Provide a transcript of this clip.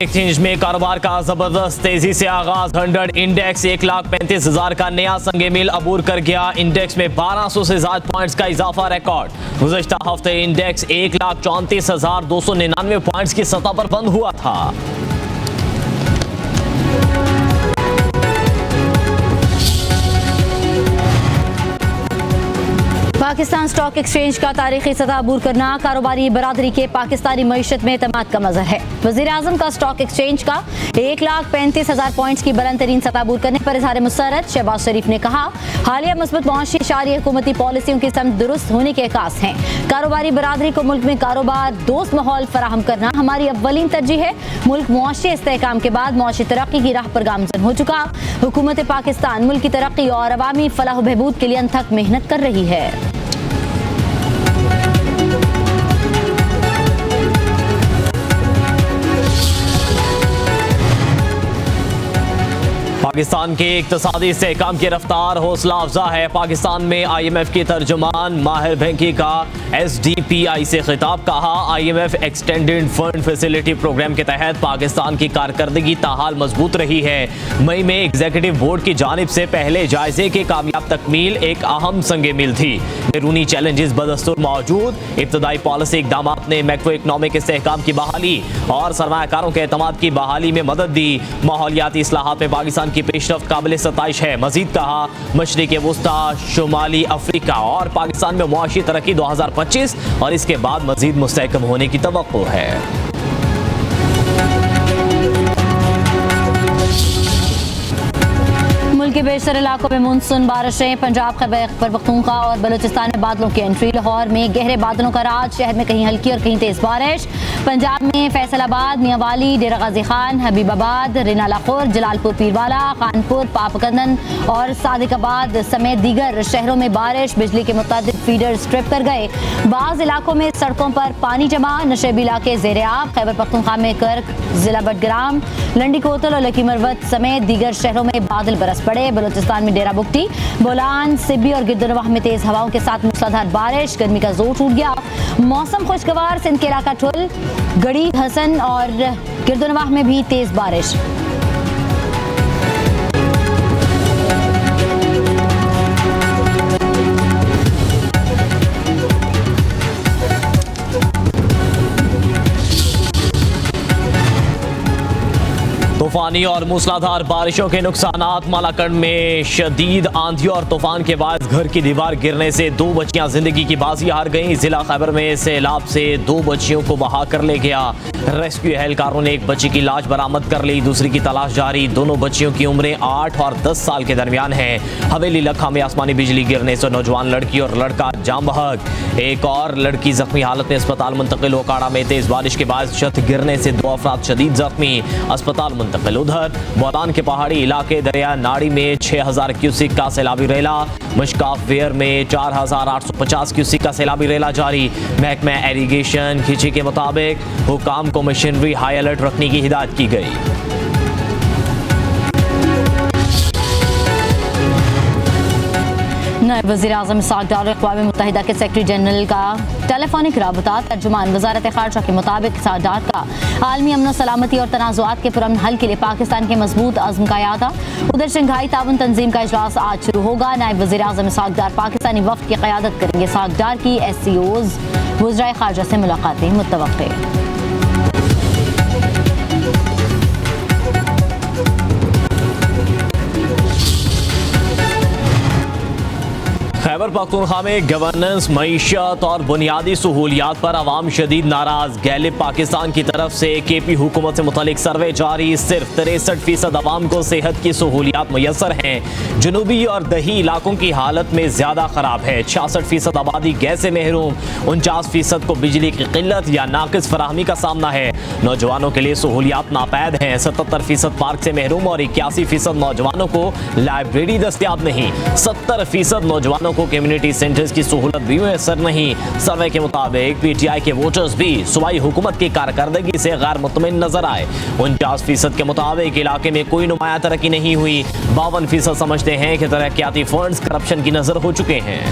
Exchange में कारोबार का जबरदस्त तेजी से आगाज। 100 इंडेक्स 1,35,000 का नया संगे मील अबूर कर गया। इंडेक्स में 1200 से ज्यादा पॉइंट्स का इजाफा रिकॉर्ड। गुज़श्ता हफ्ते इंडेक्स 1,34,299 पॉइंट्स की सतह पर बंद हुआ था। पाकिस्तान स्टॉक एक्सचेंज का तारीखी सतह अबूर करना कारोबारी बरादरी के पाकिस्तानी मईशत में एतमाद का मजहर है। वज़ीर आज़म का स्टॉक एक्सचेंज का 1,35,000 पॉइंट्स की बुलंद तरीन सतह अबूर करने पर इज़हार मुसर्रत शहबाज शरीफ ने कहा, हालिया मस्बत मुआशी इशारे हुकूमती पॉलिसियों की समत दुरुस्त होने के अकास हैं। कारोबारी बरादरी को मुल्क में कारोबार दोस्त माहौल फराहम करना हमारी अव्वलीन तरजीह है। मुल्क मुआशी इस्तेहकाम के बाद मुआशी तरक्की की राह पर गामजन हो चुका। हुकूमत पाकिस्तान मुल्क की तरक्की और अवामी फलाह बहबूद के लिए अनथक मेहनत कर रही है। पाकिस्तान के इक्तिसादी इस्तेहकाम की रफ्तार हौसला अफजा है। पाकिस्तान में IMF के तर्जुमान माहिर भेंकी का SDPI से खिताब। कहा, IMF extended fund facility programme के तहत पाकिस्तान की कारकर्दगी ताहाल मजबूत रही है। मई में एग्जीक्यूटिव बोर्ड की जानिब से पहले जायजे के कामयाब तकमील एक अहम संगे मील थी। बैरूनी चैलेंजेस बदस्तूर मौजूद। इब्तदाई पॉलिसी इकदाम ने मैक्रो इकनॉमिक इस्तेहकाम की बहाली और सरमायाकारों के एतमाद की बहाली में मदद दी। माहौलियाती इस्लाहात में पाकिस्तान की पेशरफ्त काबिल सताइश है। मजीद कहा, मशरिक़ वुस्ता, शुमाली अफ्रीका और पाकिस्तान में मुआशी तरक्की 2025 और इसके बाद मजीद मुस्तहकम होने की तवक्को है। मुल्क के बेशतर इलाकों में मानसून बारिशें। पंजाब, खैबर पख्तूनख्वा और बलूचिस्तान में बादलों की एंट्री। लाहौर में गहरे बादलों का राज। शहर में कहीं हल्की और कहीं तेज बारिश। पंजाब में फैसलाबाद, मियांवाली, डेरा गाजी खान, हबीबाबाद, रिनालाखोर, जलालपुर पीरवाला, खानपुर, पापकंदन और सादिकाबाद समेत दीगर शहरों में बारिश। बिजली के मुताबिक फीडर्स ट्रिप कर गए। बाज़ इलाकों में सड़कों पर पानी जमा। नशेबी इलाके ज़ेर आब। खैबर पख्तूनख्वा में कर्क, जिला बडग्राम, लंडी कोतल और लकी मरवत समेत दीगर शहरों में बादल बरस पड़े। बलूचिस्तान में डेरा बुगटी, बोलान, सिब्बी और गिरदनवाह में तेज हवाओं के साथ मूसलाधार बारिश। गर्मी का जोर टूट गया। मौसम खुशगवार। सिंध के इलाका ठुल, गड़ी, हसन और गिरदनवाह में भी तेज बारिश। तूफानी और मूसलाधार बारिशों के नुकसानात। मालाकंड में शदीद आंधी और तूफान के बाद घर की दीवार गिरने से 2 बच्चियां जिंदगी की बाजी हार गईं। जिला खैबर में सैलाब से 2 बच्चियों को बहा कर ले गया। रेस्क्यू एहलकारों ने एक बच्ची की लाश बरामद कर ली, दूसरी की तलाश जारी। दोनों बच्चियों की उम्रें 8 और 10 साल के दरमियान है। हवेली लखा में आसमानी बिजली गिरने से नौजवान लड़की और लड़का जाम बहक। एक और लड़की जख्मी हालत में अस्पताल मुंतकिल। ओकाड़ा में तेज बारिश के बाद छत गिरने से 2 अफराद शदीद जख्मी, अस्पताल मुंतकिल। उधर बोलान के पहाड़ी इलाके दरिया नाड़ी में 6000 क्यूसिक का सैलाबी रेला। मशकाफ वेयर में 4850 क्यूसिक का सैलाबी रेला जारी। महकमा एरीगेशन खिची के मुताबिक हुकाम को मशीनरी हाई अलर्ट रखने की हिदायत की गई। नायब वज़ीर आज़म इसहाक़ डार अक़वाम मुत्तहिदा के सेक्रेटरी जनरल का टेलीफोनिक राबता। तर्जुमान वज़ारत ख़ारजा के मुताबिक इसहाक़ डार का आलमी अमन सलामती और तनाज़ुआत के पुरअमन हल के लिए पाकिस्तान के मजबूत अज़्म का यादा। उधर शंघाई ताउन तंजीम का इजलास आज शुरू होगा। नायब वज़ीर आज़म इसहाक़ डार पाकिस्तानी वफ़द की क़यादत करेंगे। इसहाक़ डार की SCOs वज़राए ख़ारजा से मुलाकातें मुतवक्के। खैबर पख्तूनख्वा में गवर्नेंस, मईशत और बुनियादी सहूलियात पर अवाम शदीद नाराज। गैलिब पाकिस्तान की तरफ से KP हुकूमत से मुतालिक सर्वे जारी। सिर्फ 63% अवाम को सेहत की सहूलियात मुयसर हैं। जनूबी और दही इलाकों की हालत में ज्यादा खराब है। 66% आबादी गैस से महरूम। 49% को बिजली की किल्लत या नाकिस फराहमी का सामना है। नौजवानों के लिए सहूलियात नापैद हैं। 77% पार्क से महरूम और 81% नौजवानों को लाइब्रेरी दस्तियाब नहीं। 70% नौजवानों को कम्युनिटी सेंटर्स की सहूलत भी मुयसर नहीं। सर्वे के मुताबिक PTI के वोटर्स भी सूबाई हुकूमत की कारकर्दगी से गैर मुतमिन नजर आए। 49% के मुताबिक इलाके में कोई नुमाया तरक्की नहीं हुई। 52% समझते हैं कि तरक्याती फंड्स करप्शन की नजर हो चुके हैं।